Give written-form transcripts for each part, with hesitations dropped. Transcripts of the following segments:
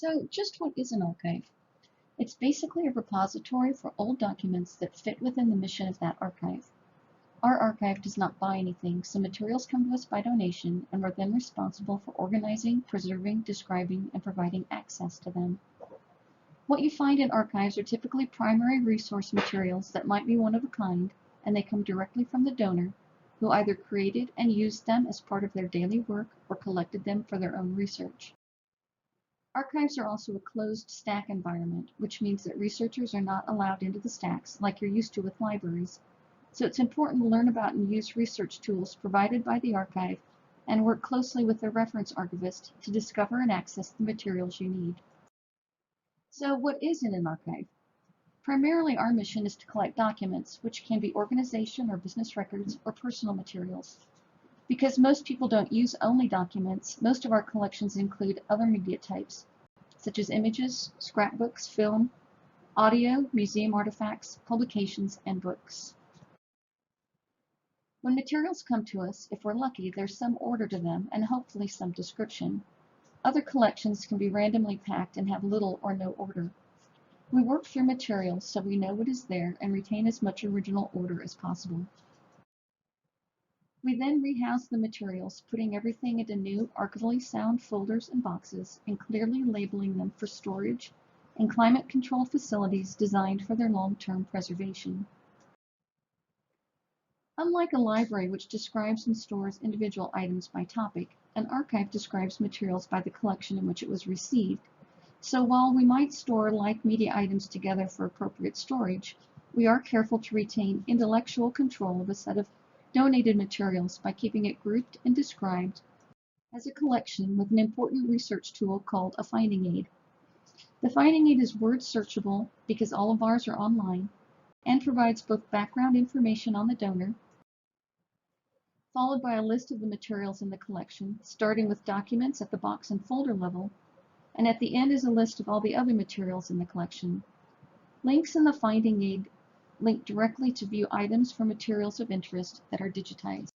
So just what is an archive? It's basically a repository for old documents that fit within the mission of that archive. Our archive does not buy anything, so materials come to us by donation, and we're then responsible for organizing, preserving, describing, and providing access to them. What you find in archives are typically primary resource materials that might be one of a kind, and they come directly from the donor, who either created and used them as part of their daily work or collected them for their own research. Archives are also a closed stack environment, which means that researchers are not allowed into the stacks like you're used to with libraries. So it's important to learn about and use research tools provided by the archive and work closely with the reference archivist to discover and access the materials you need. So what is in an archive? Primarily, our mission is to collect documents, which can be organization or business records or personal materials. Because most people don't use only documents, most of our collections include other media types, such as images, scrapbooks, film, audio, museum artifacts, publications, and books. When materials come to us, if we're lucky, there's some order to them and hopefully some description. Other collections can be randomly packed and have little or no order. We work through materials so we know what is there and retain as much original order as possible. We then rehouse the materials, putting everything into new, archivally sound folders and boxes, and clearly labeling them for storage in climate-controlled facilities designed for their long-term preservation. Unlike a library which describes and stores individual items by topic, an archive describes materials by the collection in which it was received. So while we might store like media items together for appropriate storage, we are careful to retain intellectual control of a set of donated materials by keeping it grouped and described as a collection with an important research tool called a finding aid. The finding aid is word searchable because all of ours are online and provides both background information on the donor, followed by a list of the materials in the collection, starting with documents at the box and folder level, and at the end is a list of all the other materials in the collection. Links in the finding aid link directly to view items for materials of interest that are digitized.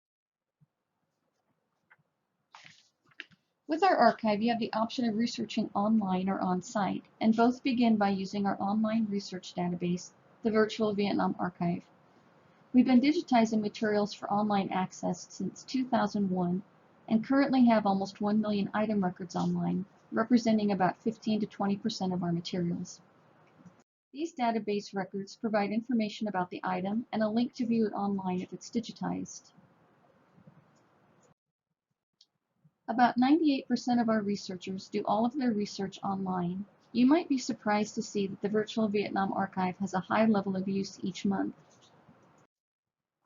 With our archive, you have the option of researching online or on-site, and both begin by using our online research database, the Virtual Vietnam Archive. We've been digitizing materials for online access since 2001 and currently have almost 1 million item records online, representing about 15 to 20% of our materials. These database records provide information about the item and a link to view it online if it's digitized. About 98% of our researchers do all of their research online. You might be surprised to see that the Virtual Vietnam Archive has a high level of use each month.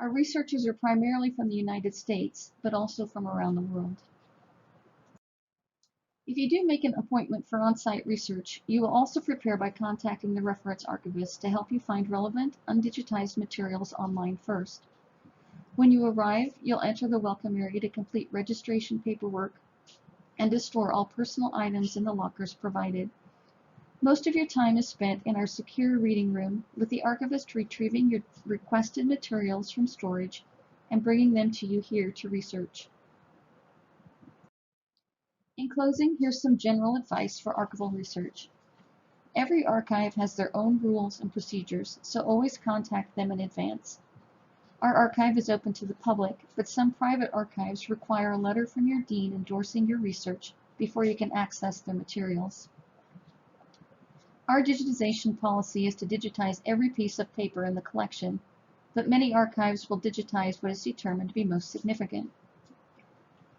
Our researchers are primarily from the United States, but also from around the world. If you do make an appointment for on-site research, you will also prepare by contacting the reference archivist to help you find relevant, undigitized materials online first. When you arrive, you'll enter the welcome area to complete registration paperwork and to store all personal items in the lockers provided. Most of your time is spent in our secure reading room, with the archivist retrieving your requested materials from storage and bringing them to you here to research. In closing, here's some general advice for archival research. Every archive has their own rules and procedures, so always contact them in advance. Our archive is open to the public, but some private archives require a letter from your dean endorsing your research before you can access their materials. Our digitization policy is to digitize every piece of paper in the collection, but many archives will digitize what is determined to be most significant.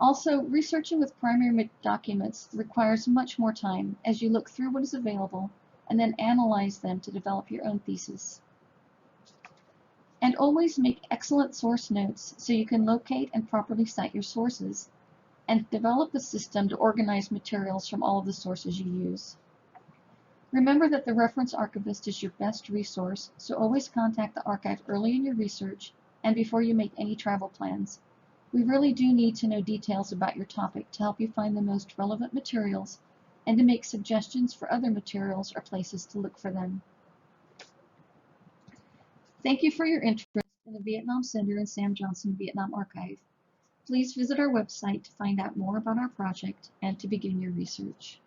Also, researching with primary documents requires much more time as you look through what is available and then analyze them to develop your own thesis. And always make excellent source notes so you can locate and properly cite your sources, and develop a system to organize materials from all of the sources you use. Remember that the reference archivist is your best resource, so always contact the archive early in your research and before you make any travel plans. We really do need to know details about your topic to help you find the most relevant materials and to make suggestions for other materials or places to look for them. Thank you for your interest in the Vietnam Center and Sam Johnson Vietnam Archive. Please visit our website to find out more about our project and to begin your research.